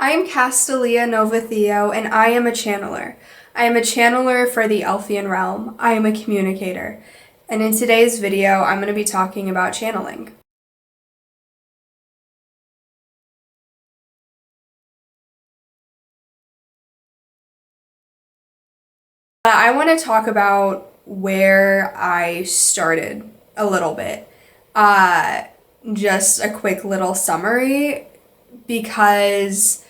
I'm Kastalia Nova Theo, and I am a channeler. I am a channeler for the Elfian realm. I am a communicator. And in today's video, I'm going to be talking about channeling. I want to talk about where I started a little bit. Just a quick little summary, because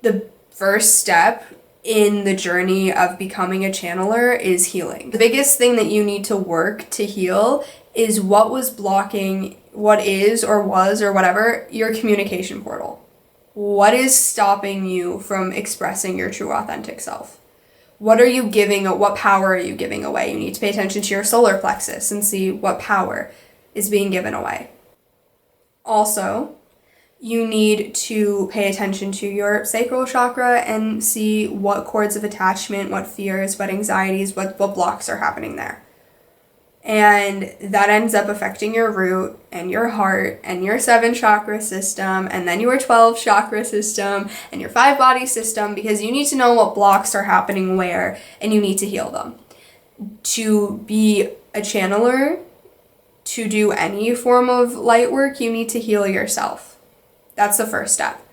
the first step in the journey of becoming a channeler is healing. The biggest thing that you need to work to heal is what was blocking, what is or was or whatever, your communication portal. What is stopping you from expressing your true authentic self? What power are you giving away? You need to pay attention to your solar plexus and see what power is being given away. Also, you need to pay attention to your sacral chakra and see what cords of attachment, what fears, what anxieties, what blocks are happening there. And that ends up affecting your root and your heart and your 7 chakra system, and then your 12 chakra system and your 5 body system, because you need to know what blocks are happening where, and you need to heal them. To be a channeler, to do any form of light work, you need to heal yourself. That's the first step.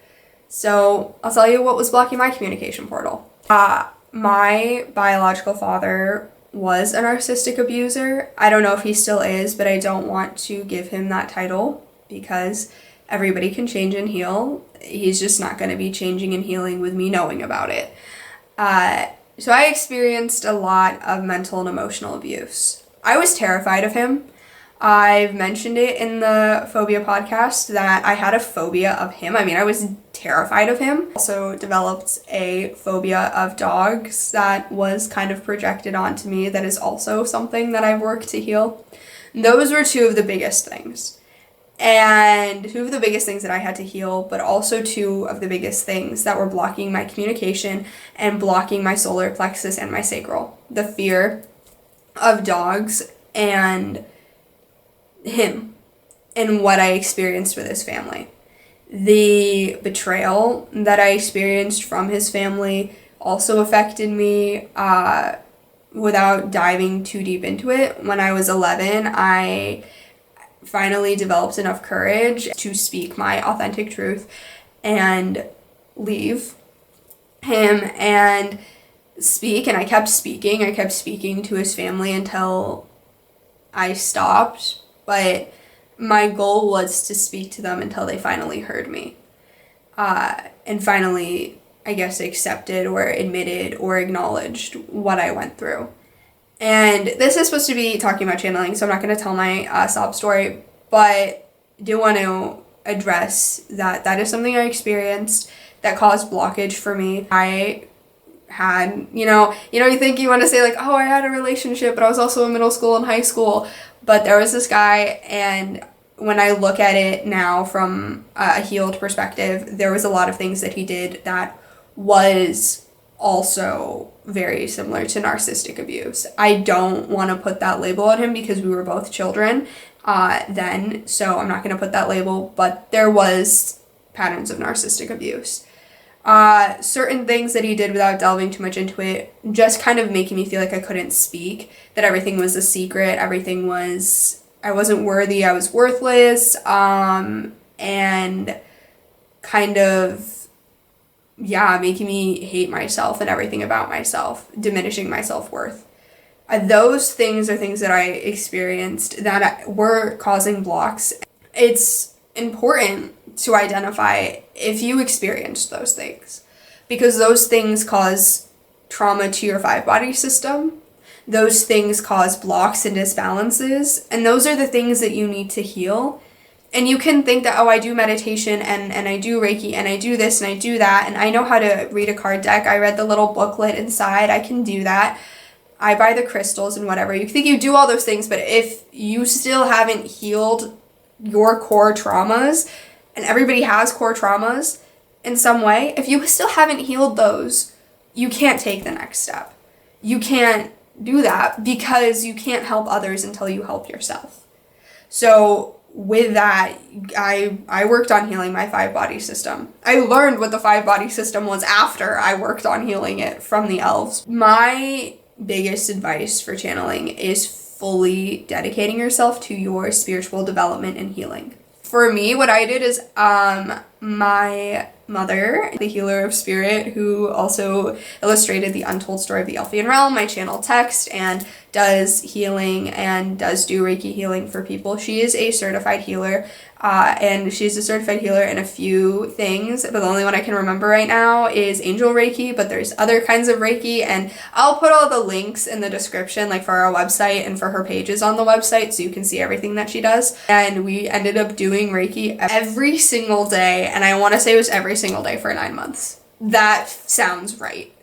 So I'll tell you what was blocking my communication portal. My biological father was a narcissistic abuser. I don't know if he still is, but I don't want to give him that title because everybody can change and heal. He's just not going to be changing and healing with me knowing about it. So I experienced a lot of mental and emotional abuse. I was terrified of him. I've mentioned it in the phobia podcast that I had a phobia of him. I was terrified of him. Also developed a phobia of dogs that was kind of projected onto me. That is also something that I've worked to heal. Those were 2 of the biggest things. And 2 of the biggest things that I had to heal, but also 2 of the biggest things that were blocking my communication and blocking my solar plexus and my sacral. The fear of dogs and him and what I experienced with his family. The betrayal that I experienced from his family also affected me. Without diving too deep into it, when I was 11, I finally developed enough courage to speak my authentic truth and leave him and speak, and I kept speaking to his family until I stopped. But my goal was to speak to them until they finally heard me. And finally, I guess, accepted or admitted or acknowledged what I went through. And this is supposed to be talking about channeling, so I'm not going to tell my sob story, but do want to address that is something I experienced that caused blockage for me. I had, you think you want to say like, oh, I had a relationship, but I was also in middle school and high school. But there was this guy, and when I look at it now from a healed perspective, there was a lot of things that he did that was also very similar to narcissistic abuse. I don't want to put that label on him because we were both children then, so I'm not going to put that label, but there was patterns of narcissistic abuse. Certain things that he did, without delving too much into it, just kind of making me feel like I couldn't speak, that everything was a secret, I wasn't worthy, I was worthless, and kind of, making me hate myself and everything about myself, diminishing my self-worth. Those things are things that I experienced that were causing blocks. It's important to identify if you experienced those things, because those things cause trauma to your 5 body system. Those things cause blocks and disbalances, and those are the things that you need to heal. And you can think that, oh, I do meditation and I do Reiki and I do this and I do that, and I know how to read a card deck. I read the little booklet inside. I can do that. I buy the crystals and whatever. You think you do all those things, but if you still haven't healed your core traumas, and everybody has core traumas in some way, if you still haven't healed those, you can't take the next step. You can't do that because you can't help others until you help yourself. So with that, I worked on healing my 5-body system. I learned what the 5-body system was after I worked on healing it from the elves. My biggest advice for channeling is fully dedicating yourself to your spiritual development and healing. For me, what I did is my mother, the healer of spirit, who also illustrated the untold story of the Elfian realm, my channel text, and does healing and does do Reiki healing for people. She is a certified healer, and she's a certified healer in a few things, but the only one I can remember right now is angel Reiki, but there's other kinds of Reiki, and I'll put all the links in the description, like for our website and for her pages on the website, so you can see everything that she does. And we ended up doing Reiki every single day, and I want to say it was every single day for 9 months. That sounds right.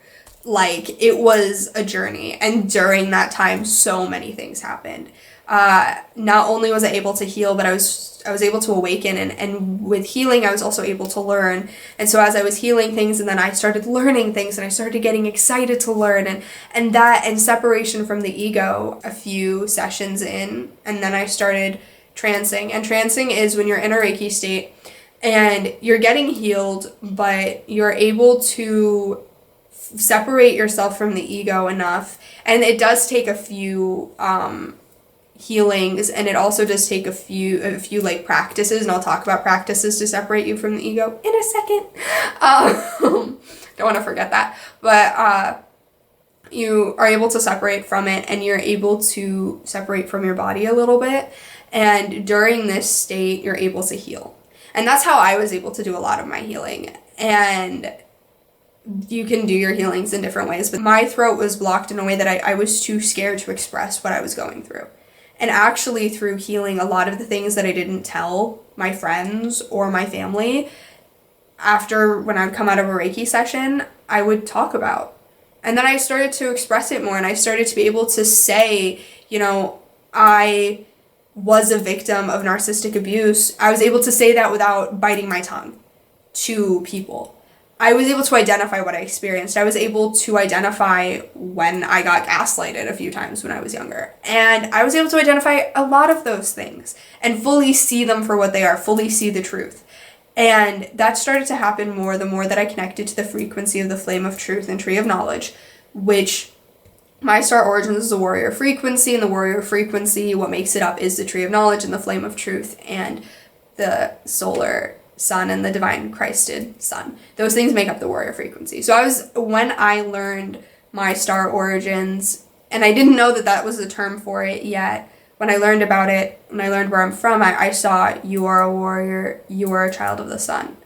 Like, it was a journey, and during that time, so many things happened. Not only was I able to heal, but I was able to awaken, and with healing, I was also able to learn. And so as I was healing things, and then I started learning things, and I started getting excited to learn, and separation from the ego a few sessions in, and then I started trancing. And trancing is when you're in a Reiki state, and you're getting healed, but you're able to separate yourself from the ego enough. And it does take a few healings, and it also does take a few like practices, and I'll talk about practices to separate you from the ego in a second. Don't want to forget that. But you are able to separate from it, and you're able to separate from your body a little bit, and during this state you're able to heal. And that's how I was able to do a lot of my healing. And you can do your healings in different ways, but my throat was blocked in a way that I was too scared to express what I was going through. And actually, through healing, a lot of the things that I didn't tell my friends or my family, after when I would come out of a Reiki session, I would talk about. And then I started to express it more, and I started to be able to say, you know, I was a victim of narcissistic abuse. I was able to say that without biting my tongue to people. I was able to identify what I experienced. I was able to identify when I got gaslighted a few times when I was younger. And I was able to identify a lot of those things and fully see them for what they are, fully see the truth. And that started to happen more the more that I connected to the frequency of the flame of truth and tree of knowledge, which my star origins is a warrior frequency, and the warrior frequency, what makes it up is the tree of knowledge and the flame of truth and the solar sun and the divine Christed sun. Those things make up the warrior frequency. So when I learned my star origins, and I didn't know that was the term for it yet, when I learned about it, when I learned where I'm from, I saw you are a warrior, you are a child of the sun.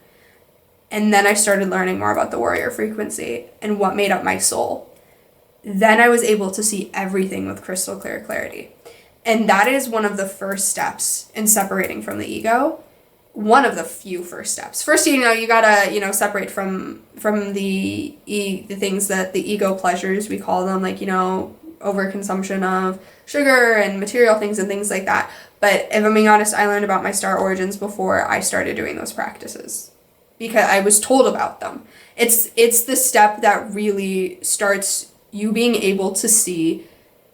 And then I started learning more about the warrior frequency and what made up my soul. Then I was able to see everything with crystal clear clarity. And that is one of the first steps in separating from the ego. One of the few first steps. First, you gotta, separate from the things that the ego pleasures, we call them, like, overconsumption of sugar and material things and things like that. But if I'm being honest, I learned about my star origins before I started doing those practices, because I was told about them. It's the step that really starts you being able to see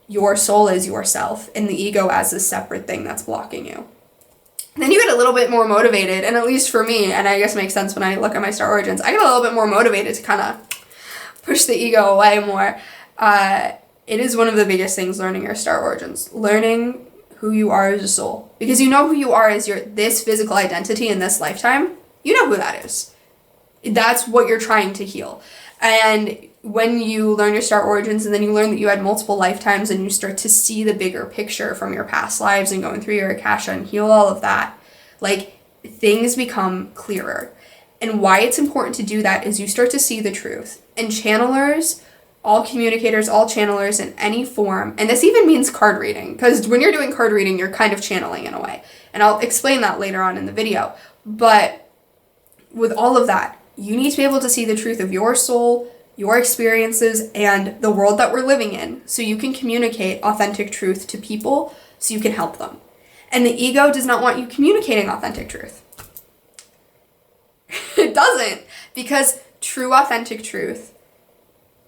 your soul as yourself and the ego as a separate thing that's blocking you. Then you get a little bit more motivated, and at least for me, and I guess it makes sense when I look at my star origins, I get a little bit more motivated to kind of push the ego away more. It is one of the biggest things, learning your star origins. Learning who you are as a soul. Because you know who you are as this physical identity in this lifetime. You know who that is. That's what you're trying to heal. And when you learn your star origins, and then you learn that you had multiple lifetimes, and you start to see the bigger picture from your past lives and going through your Akasha and heal all of that, like, things become clearer. And why it's important to do that is you start to see the truth. And channelers, all communicators, all channelers in any form, and this even means card reading, because when you're doing card reading, you're kind of channeling in a way. And I'll explain that later on in the video. But with all of that, you need to be able to see the truth of your soul, your experiences, and the world that we're living in, so you can communicate authentic truth to people, so you can help them. And the ego does not want you communicating authentic truth. It doesn't, because true authentic truth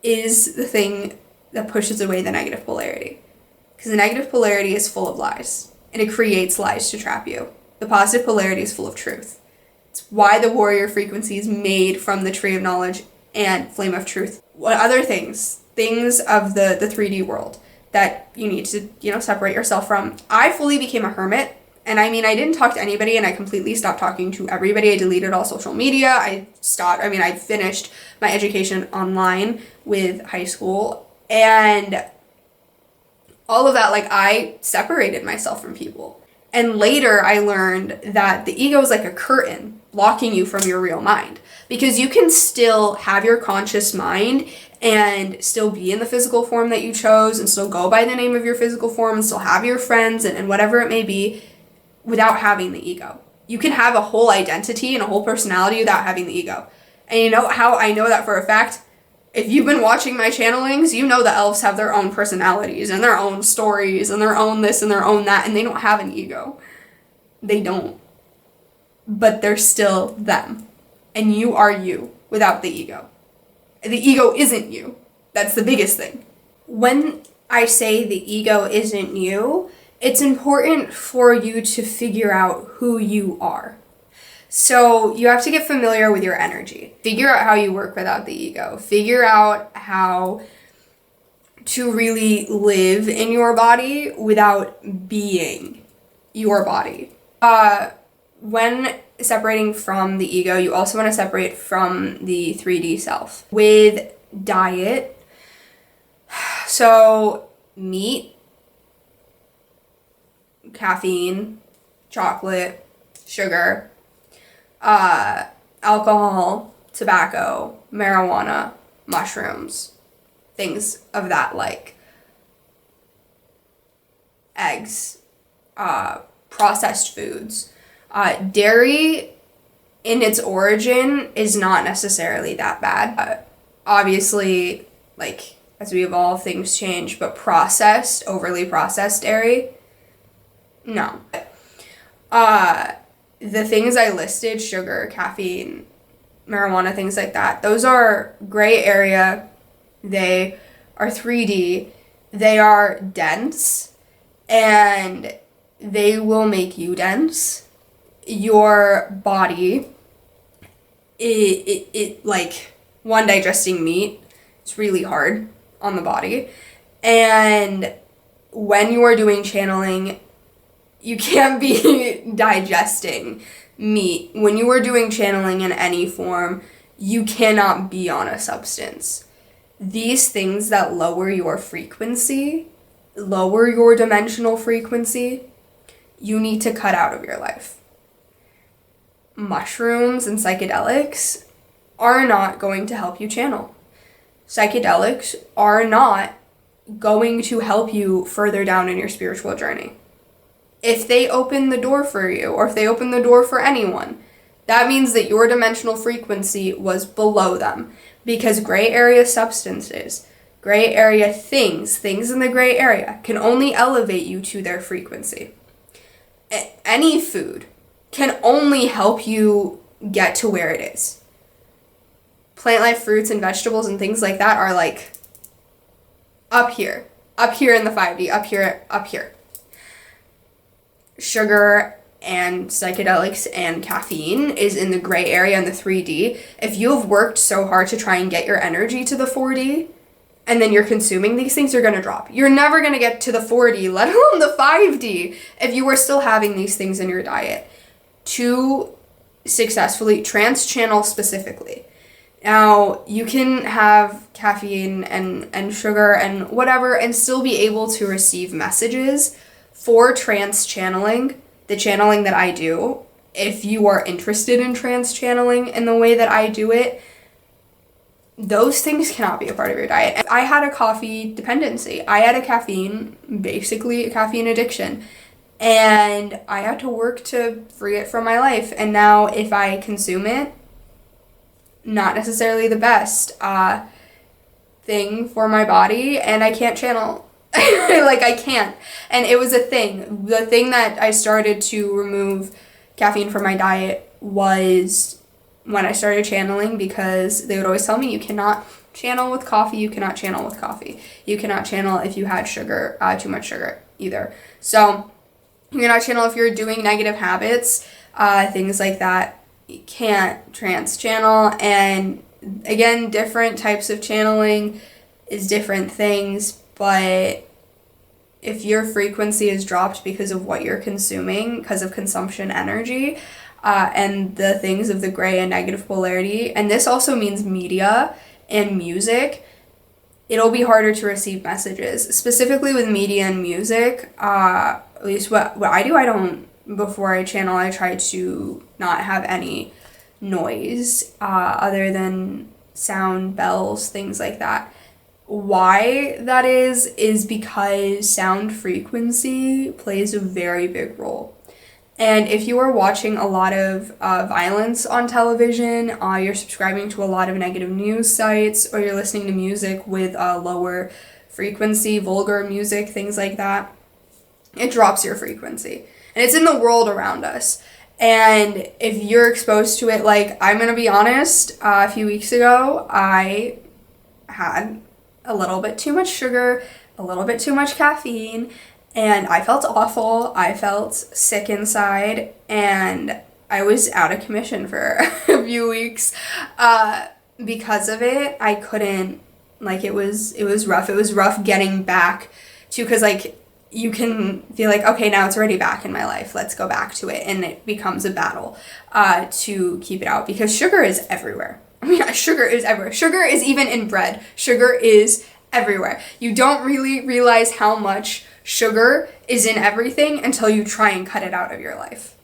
is the thing that pushes away the negative polarity. Because the negative polarity is full of lies, and it creates lies to trap you. The positive polarity is full of truth. It's why the warrior frequency is made from the tree of knowledge and flame of truth. What other things? Things of the 3D world that you need to, separate yourself from. I fully became a hermit. And I didn't talk to anybody, and I completely stopped talking to everybody. I deleted all social media. I finished my education online with high school. And all of that, I separated myself from people. And later I learned that the ego is like a curtain blocking you from your real mind. Because you can still have your conscious mind and still be in the physical form that you chose and still go by the name of your physical form and still have your friends and whatever it may be without having the ego. You can have a whole identity and a whole personality without having the ego. And you know how I know that for a fact? If you've been watching my channelings, you know the elves have their own personalities and their own stories and their own this and their own that, and they don't have an ego. They don't. But they're still them. And you are you without the ego. The ego isn't you. That's the biggest thing. When I say the ego isn't you, it's important for you to figure out who you are. So you have to get familiar with your energy. Figure out how you work without the ego. Figure out how to really live in your body without being your body. When separating from the ego, you also want to separate from the 3D self. With diet, so meat, caffeine, chocolate, sugar, alcohol, tobacco, marijuana, mushrooms, things of that like. Eggs, processed foods. Dairy in its origin is not necessarily that bad. Obviously, as we evolve, things change, but overly processed dairy, no. The things I listed, sugar, caffeine, marijuana, things like that, those are gray area. They are 3D. They are dense, and they will make you dense. Your body, it one, digesting meat, it's really hard on the body. And when you are doing channeling, you can't be digesting meat. When you are doing channeling in any form, you cannot be on a substance. These things that lower your frequency, lower your dimensional frequency, you need to cut out of your life. Mushrooms and psychedelics are not going to help you channel. Psychedelics are not going to help you further down in your spiritual journey. If they open the door for you, or if they open the door for anyone, that means that your dimensional frequency was below them. Because gray area substances, gray area things in the gray area can only elevate you to their frequency. Any food can only help you get to where it is. Plant life fruits and vegetables and things like that are up here in the 5D, up here. Sugar and psychedelics and caffeine is in the gray area in the 3D. If you have worked so hard to try and get your energy to the 4D, and then you're consuming these things, you're going to drop. You're never going to get to the 4D, let alone the 5D, if you are still having these things in your diet to successfully trans-channel specifically. Now, you can have caffeine and sugar and whatever and still be able to receive messages for trans-channeling, the channeling that I do. If you are interested in trans-channeling in the way that I do it, those things cannot be a part of your diet. I had a coffee dependency. I had basically a caffeine addiction. And I had to work to free it from my life. And now if I consume it, not necessarily the best thing for my body, and I can't channel. I can't. And it was a thing. The thing that I started to remove caffeine from my diet was when I started channeling, because they would always tell me, you cannot channel with coffee, you cannot channel with coffee. You cannot channel if you had sugar, too much sugar either. So You cannot channel if you're doing negative habits, things like that. You can't trance channel. And again, different types of channeling is different things, but if your frequency is dropped because of what you're consuming, because of consumption energy, and the things of the gray and negative polarity, and this also means media and music, it'll be harder to receive messages. Specifically with media and music, at least what I do, before I channel, I try to not have any noise other than sound, bells, things like that. Why that is because sound frequency plays a very big role. And if you are watching a lot of violence on television, you're subscribing to a lot of negative news sites, or you're listening to music with lower frequency, vulgar music, things like that, it drops your frequency. And it's in the world around us. And if you're exposed to it, like, I'm going to be honest, a few weeks ago, I had a little bit too much sugar, a little bit too much caffeine, and I felt awful. I felt sick inside, and I was out of commission for a few weeks because of it. I couldn't, like, it was rough. It was rough getting back to, because, like, you can feel like, okay, now it's already back in my life. Let's go back to it. And it becomes a battle to keep it out, because sugar is everywhere. I mean, sugar is everywhere. Sugar is even in bread. Sugar is everywhere. You don't really realize how much sugar is in everything until you try and cut it out of your life.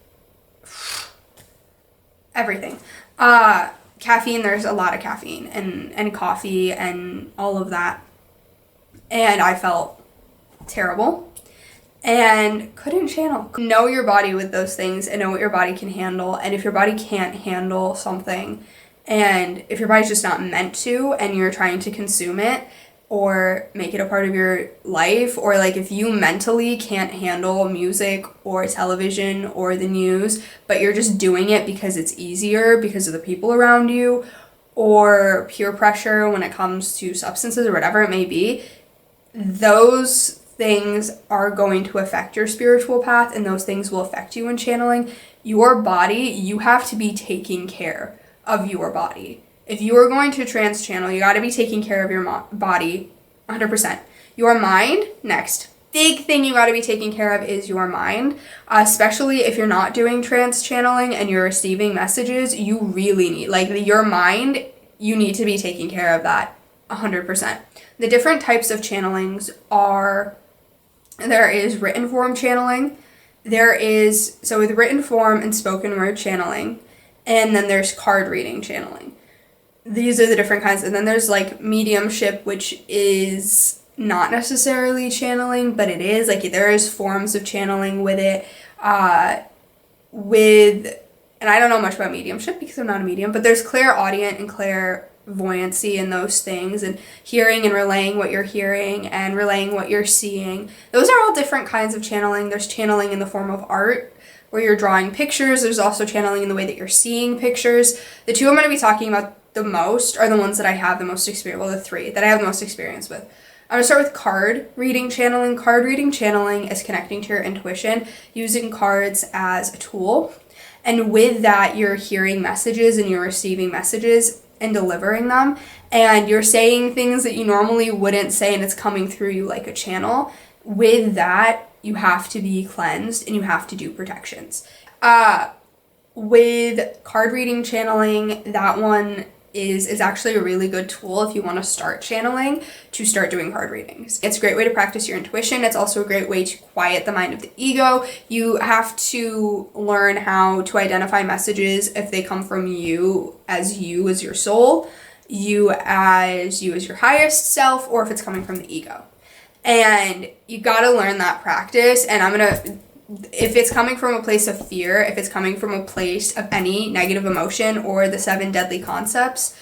Everything. Caffeine, there's a lot of caffeine, and coffee and all of that. And I felt terrible and couldn't channel. Know your body with those things and know what your body can handle. And if your body can't handle something, and if your body's just not meant to, and you're trying to consume it or make it a part of your life, or like if you mentally can't handle music or television or the news, but you're just doing it because it's easier because of the people around you, or peer pressure when it comes to substances or whatever it may be, those things are going to affect your spiritual path, and those things will affect you in channeling. Your body, you have to be taking care of your body. If you are going to trance channel, you got to be taking care of your body 100%. Your mind, next. Big thing you got to be taking care of is your mind, especially if you're not doing trance channeling and you're receiving messages. You really need, like, your mind, you need to be taking care of that 100%. The different types of channelings are, there is written form channeling, so with written form and spoken word channeling, and then there's card reading channeling. These are the different kinds. And then there's like mediumship, which is not necessarily channeling, but it is, like, there is forms of channeling with it. And I don't know much about mediumship because I'm not a medium, but there's clairaudient and clairvoyancy and those things, and hearing and relaying what you're hearing and relaying what you're seeing. Those are all different kinds of channeling. There's channeling in the form of art, where you're drawing pictures. There's also channeling in the way that you're seeing pictures. The two I'm going to be talking about the most are the ones that I have the most experience, well, the three that I have the most experience with. I'm going to start with card reading channeling. Card reading channeling is connecting to your intuition, using cards as a tool. And with that, you're hearing messages and you're receiving messages and delivering them. And you're saying things that you normally wouldn't say, and it's coming through you like a channel. With that, you have to be cleansed and you have to do protections. With card reading channeling, that one is actually a really good tool if you want to start channeling, to start doing card readings. It's a great way to practice your intuition. It's also a great way to quiet the mind of the ego. You have to learn how to identify messages if they come from you as your soul, you as your highest self, or if it's coming from the ego. And you got to learn that practice. And if it's coming from a place of fear, if it's coming from a place of any negative emotion or the 7 deadly concepts,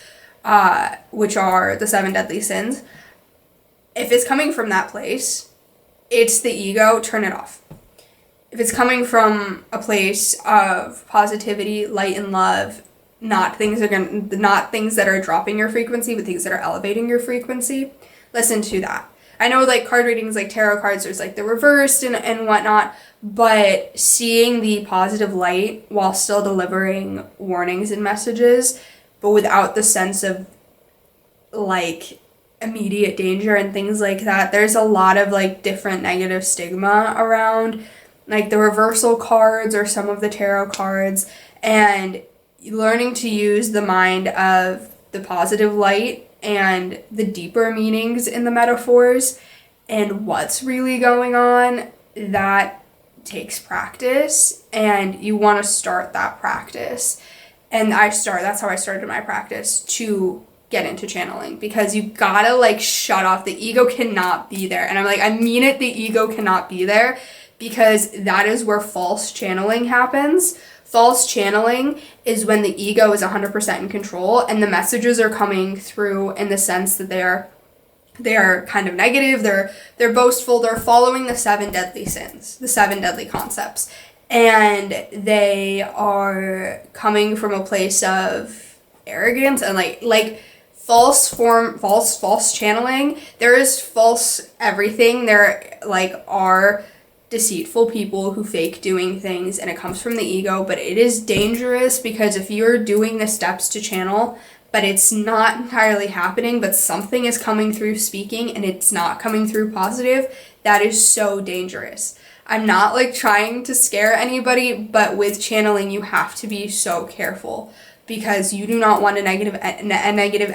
which are the 7 deadly sins, if it's coming from that place, it's the ego, turn it off. If it's coming from a place of positivity, light, and love, not things that are dropping your frequency, but things that are elevating your frequency, listen to that. I know like card readings, like tarot cards, there's like the reversed and whatnot, but seeing the positive light while still delivering warnings and messages, but without the sense of like immediate danger and things like that. There's a lot of like different negative stigma around like the reversal cards or some of the tarot cards, and learning to use the mind of the positive light and the deeper meanings in the metaphors and what's really going on, that takes practice, and you want to start that practice. And that's how I started my practice to get into channeling, because you gotta like shut off. The ego cannot be there. And I'm like, I mean it, the ego cannot be there, because that is where false channeling happens. False channeling is when the ego is 100% in control and the messages are coming through in the sense that they are kind of negative, they're boastful, they're following the 7 deadly sins, the 7 deadly concepts. And they are coming from a place of arrogance and like false channeling. There is false everything. There like are deceitful people who fake doing things, and it comes from the ego, but it is dangerous, because if you're doing the steps to channel but it's not entirely happening, but something is coming through speaking and it's not coming through positive, that is so dangerous. I'm not like trying to scare anybody, but with channeling you have to be so careful, because you do not want a negative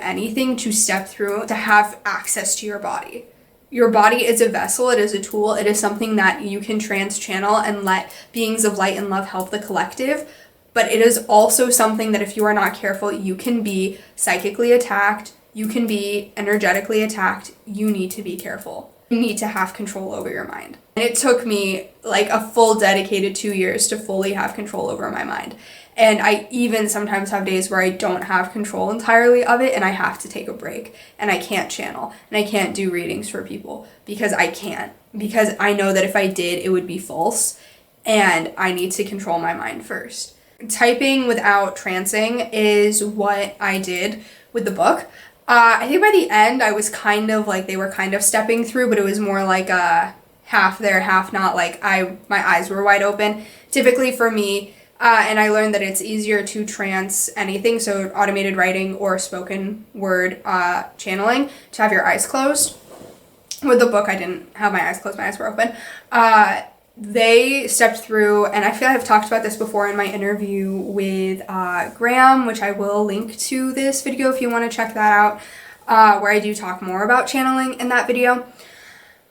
anything to step through to have access to your body. Your body is a vessel, it is a tool, it is something that you can trans-channel and let beings of light and love help the collective, but it is also something that if you are not careful, you can be psychically attacked, you can be energetically attacked. You need to be careful. You need to have control over your mind. And it took me like a full dedicated 2 years to fully have control over my mind. And I even sometimes have days where I don't have control entirely of it, and I have to take a break, and I can't channel, and I can't do readings for people because I can't. Because I know that if I did, it would be false, and I need to control my mind first. Typing without trancing is what I did with the book. I think by the end, I was kind of like, they were kind of stepping through, but it was more like a half there, half not, like my eyes were wide open. Typically for me, and I learned that it's easier to trance anything, so automated writing or spoken word channeling, to have your eyes closed. With the book, I didn't have my eyes closed, my eyes were open. They stepped through, and I feel I've talked about this before in my interview with Graham, which I will link to this video if you want to check that out, where I do talk more about channeling in that video.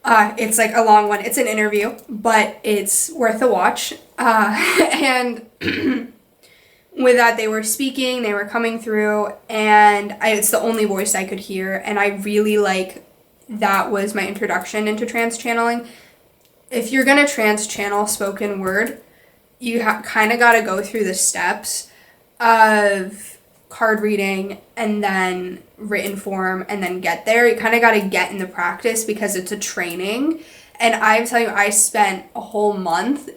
It's like a long one. It's an interview, but it's worth a watch. And with that, they were speaking, they were coming through, and it's the only voice I could hear, and I really that was my introduction into trance channeling. If you're gonna trance channel spoken word, you kind of got to go through the steps of card reading and then written form and then get there. You kind of got to get in the practice because it's a training. And I'm telling you, I spent a whole month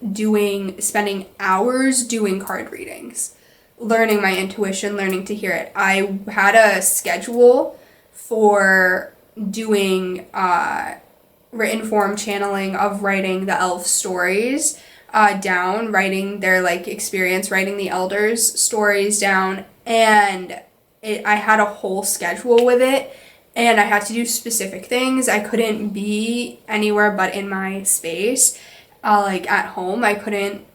spending hours doing card readings, learning my intuition, learning to hear it. I had a schedule for doing written form channeling of writing the elf stories down, writing their experience, writing the elders' stories down, and I had a whole schedule with it, and I had to do specific things. I couldn't be anywhere but in my space, at home. I couldn't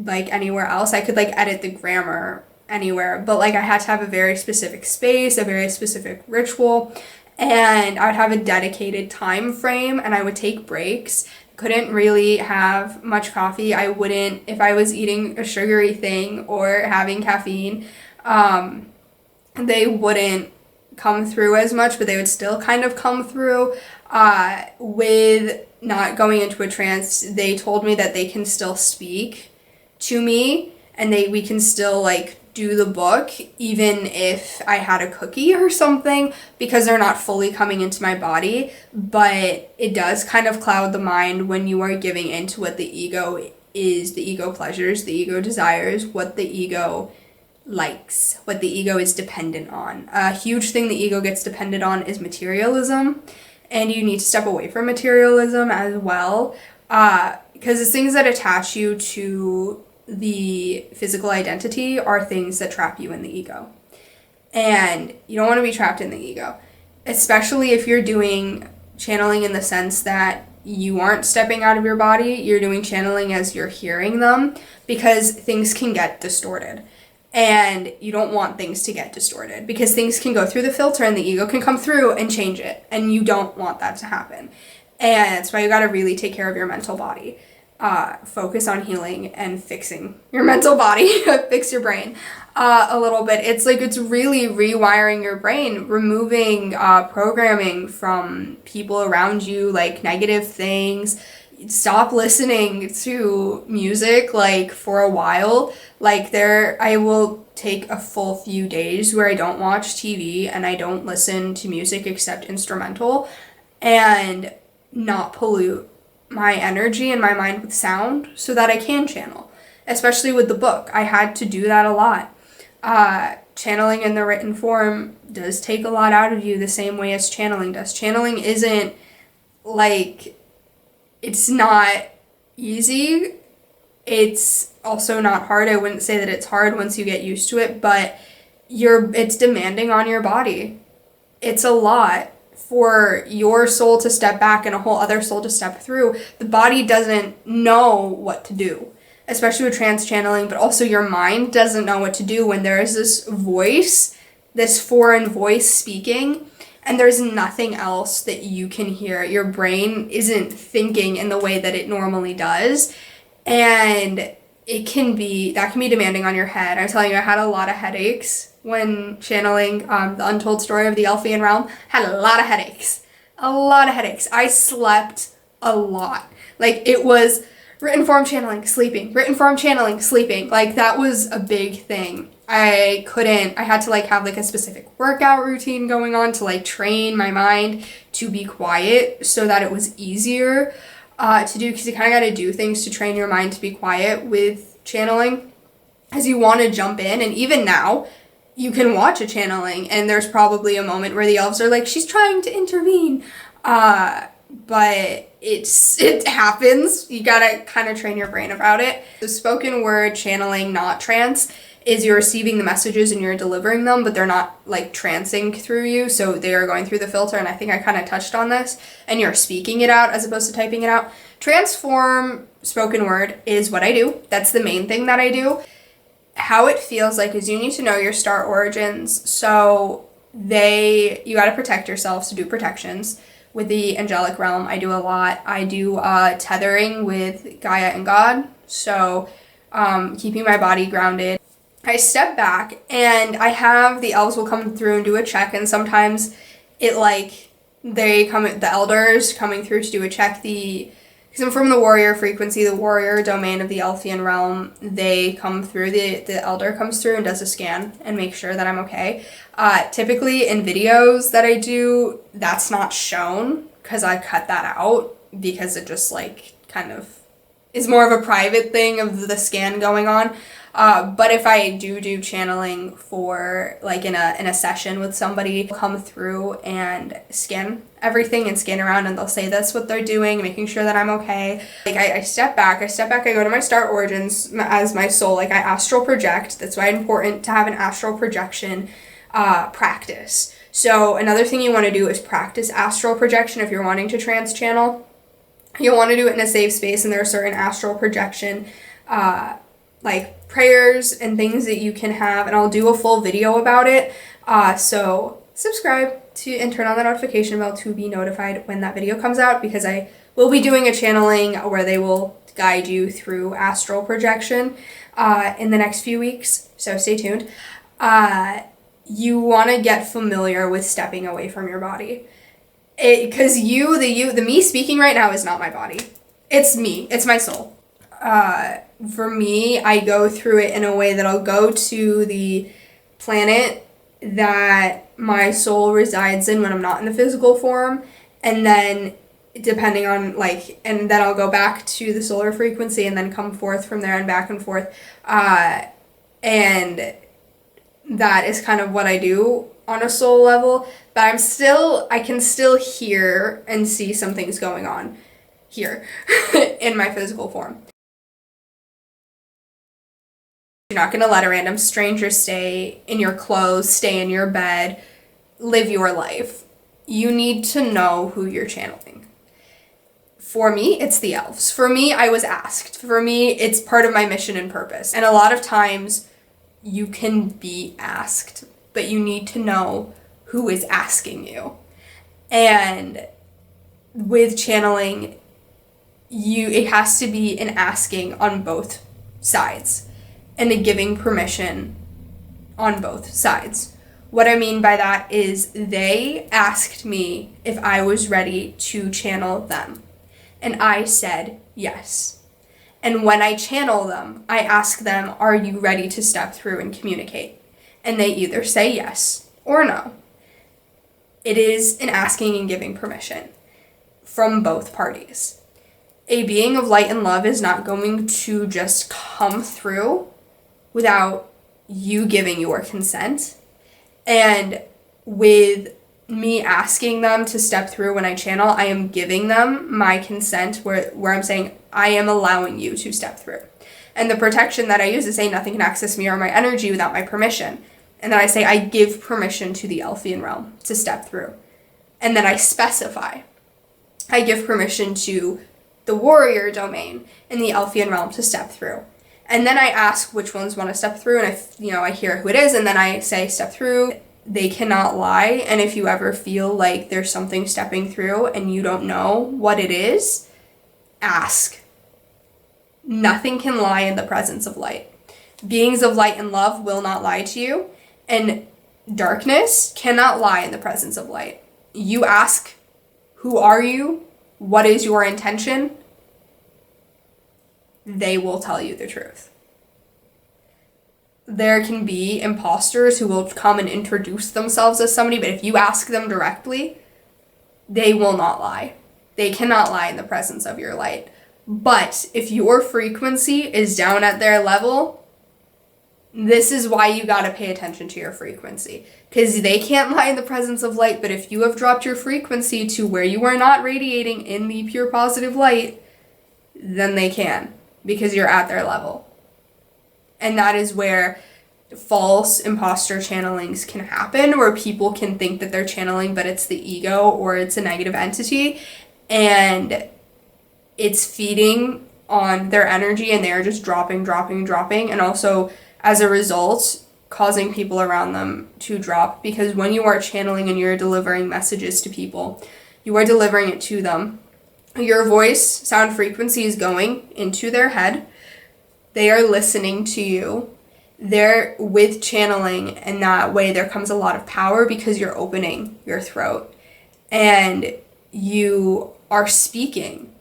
anywhere else. I could edit the grammar anywhere, but I had to have a very specific space, a very specific ritual, and I would have a dedicated time frame, and I would take breaks. Couldn't really have much coffee. I wouldn't, if I was eating a sugary thing or having caffeine, they wouldn't come through as much, but they would still kind of come through. With not going into a trance, they told me that they can still speak to me, and we can still do the book even if I had a cookie or something, because they're not fully coming into my body. But it does kind of cloud the mind when you are giving into what the ego is, the ego pleasures, the ego desires, what the ego likes, what the ego is dependent on. A huge thing the ego gets dependent on is materialism. and you need to step away from materialism as well, because the things that attach you to the physical identity are things that trap you in the ego. And you don't want to be trapped in the ego, especially if you're doing channeling in the sense that you aren't stepping out of your body, you're doing channeling as you're hearing them, because things can get distorted. And you don't want things to get distorted because things can go through the filter and the ego can come through and change it. And you don't want that to happen. And that's why you got to really take care of your mental body. Focus on healing and fixing your mental body, fix your brain a little bit. It's like, it's really rewiring your brain, removing programming from people around you, like negative things. Stop listening to music like for a while. Like I will take a full few days where I don't watch TV and I don't listen to music except instrumental, and not pollute my energy and my mind with sound so that I can channel, especially with the book. I had to do that a lot. Channeling in the written form does take a lot out of you the same way as channeling does. Channeling isn't like, it's not easy. It's also not hard. I wouldn't say that it's hard once you get used to it, but it's demanding on your body. It's a lot for your soul to step back and a whole other soul to step through. The body doesn't know what to do, especially with trance channeling, but also your mind doesn't know what to do when there is this voice, this foreign voice speaking, and there's nothing else that you can hear. Your brain isn't thinking in the way that it normally does, and that can be demanding on your head. I'm telling you, I had a lot of headaches when channeling the untold story of the Elfian realm. Had a lot of headaches. I slept a lot. Like, it was written form channeling, sleeping, written form channeling, sleeping. Like, that was a big thing. I had to like have like a specific workout routine going on to like train my mind to be quiet so that it was easier to do, because you kind of got to do things to train your mind to be quiet with channeling, as you want to jump in. And even now, you can watch a channeling and there's probably a moment where the elves are like, she's trying to intervene. But it happens. You gotta kind of train your brain about it. The spoken word channeling, not trance, is you're receiving the messages and you're delivering them, but they're not like trancing through you. So they are going through the filter, and I think I kind of touched on this, and you're speaking it out as opposed to typing it out. Transform spoken word is what I do. That's the main thing that I do. How it feels like is you need to know your star origins. So you got to protect yourself, so do protections. With the angelic realm, I do a lot. I do tethering with Gaia and God, so keeping my body grounded. I step back and I have the elves will come through and do a check, and sometimes the elders coming through to do a check. Because I'm from the warrior frequency, the warrior domain of the Elfian realm, they come through, the elder comes through and does a scan and makes sure that I'm okay. Typically in videos that I do, that's not shown because I cut that out because it just like kind of is more of a private thing of the scan going on. But if I do channeling for like in a session with somebody, come through and scan everything and scan around, and they'll say that's what they're doing, making sure that I'm okay. Like I step back, I go to my star origins as my soul. Like I astral project. That's why it's important to have an astral projection practice. So another thing you want to do is practice astral projection if you're wanting to trance channel. You'll want to do it in a safe space, and there are certain astral projection like prayers and things that you can have, and I'll do a full video about it. So subscribe and turn on the notification bell to be notified when that video comes out, because I will be doing a channeling where they will guide you through astral projection in the next few weeks, so stay tuned. You want to get familiar with stepping away from your body, because the me speaking right now is not my body. It's me. It's my soul. For me, I go through it in a way that I'll go to the planet that my soul resides in when I'm not in the physical form, and then depending on and then I'll go back to the solar frequency and then come forth from there and back and forth. And that is kind of what I do on a soul level, but I can still hear and see some things going on here in my physical form. You're not going to let a random stranger stay in your clothes, stay in your bed, live your life. You need to know who you're channeling. For me, it's the elves. For me, I was asked. For me, it's part of my mission and purpose. And a lot of times you can be asked, but you need to know who is asking you. And with channeling, it has to be an asking on both sides and a giving permission on both sides. What I mean by that is they asked me if I was ready to channel them. And I said yes. And when I channel them, I ask them, are you ready to step through and communicate? And they either say yes or no. It is an asking and giving permission from both parties. A being of light and love is not going to just come through without you giving your consent. And with me asking them to step through when I channel, I am giving them my consent where I'm saying, I am allowing you to step through. And the protection that I use is saying nothing can access me or my energy without my permission. And then I say, I give permission to the Elfian realm to step through. And then I specify, I give permission to the warrior domain in the Elfian realm to step through. And then I ask which ones want to step through, and I hear who it is, and then I say step through. They cannot lie, and if you ever feel like there's something stepping through and you don't know what it is, ask. Nothing can lie in the presence of light. Beings of light and love will not lie to you, and darkness cannot lie in the presence of light. You ask, who are you? What is your intention? They will tell you the truth. There can be imposters who will come and introduce themselves as somebody, but if you ask them directly, they will not lie. They cannot lie in the presence of your light. But if your frequency is down at their level, this is why you gotta pay attention to your frequency. Because they can't lie in the presence of light, but if you have dropped your frequency to where you are not radiating in the pure positive light, then they can, because you're at their level. And that is where false imposter channelings can happen, where people can think that they're channeling, but it's the ego or it's a negative entity, and it's feeding on their energy, and they're just dropping, and also as a result causing people around them to drop. Because when you are channeling and you're delivering messages to people, you are delivering it to them. Your voice sound frequency is going into their head. They are listening to you. They're with channeling, and that way there comes a lot of power because you're opening your throat and you are speaking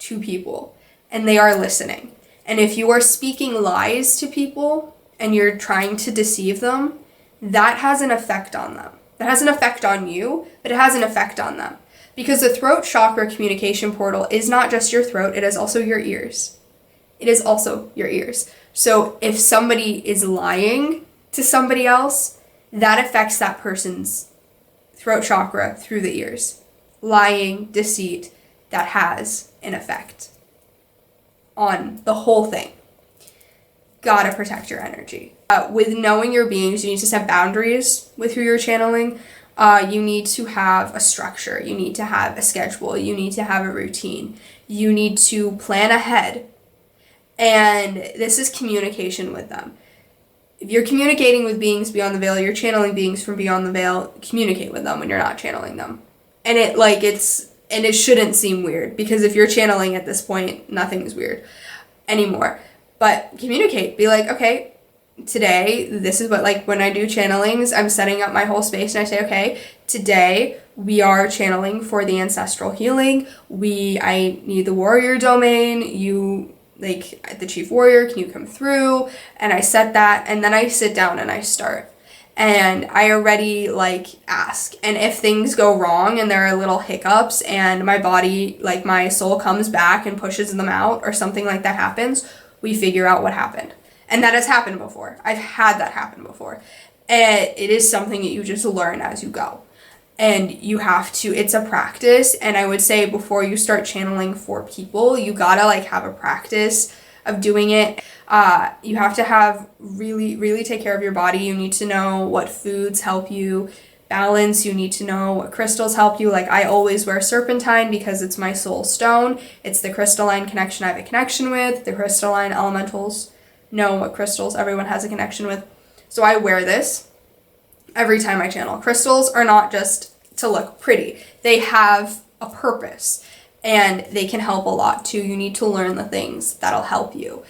to people and they are listening. And if you are speaking lies to people and you're trying to deceive them, that has an effect on them. That has an effect on you, but it has an effect on them. Because the throat chakra communication portal is not just your throat, it is also your ears. It is also your ears. So if somebody is lying to somebody else, that affects that person's throat chakra through the ears. Lying, deceit, that has an effect on the whole thing. Gotta protect your energy. With knowing your beings, you need to set boundaries with who you're channeling. You need to have a structure. You need to have a schedule. You need to have a routine. You need to plan ahead. And this is communication with them. If you're communicating with beings beyond the veil, you're channeling beings from beyond the veil, communicate with them when you're not channeling them. And it shouldn't seem weird, because if you're channeling at this point, nothing's weird anymore. But communicate. Be like, okay, today, this is what, like when I do channelings, I'm setting up my whole space and I say, okay, today we are channeling for the ancestral healing. I need the warrior domain. You, like the chief warrior, can you come through? And I set that, and then I sit down and I start. And I already ask. And if things go wrong and there are little hiccups and my body, my soul comes back and pushes them out or something like that happens, we figure out what happened. And that has happened before. I've had that happen before. And it is something that you just learn as you go. And you have to, it's a practice. And I would say before you start channeling for people, you gotta like have a practice of doing it. You have to have really take care of your body. You need to know what foods help you balance. You need to know what crystals help you. Like I always wear serpentine because it's my soul stone. It's the crystalline connection I have a connection with. The crystalline elementals know what crystals everyone has a connection with. So I wear this every time I channel. Crystals are not just to look pretty. They have a purpose and they can help a lot too. You need to learn the things that'll help you.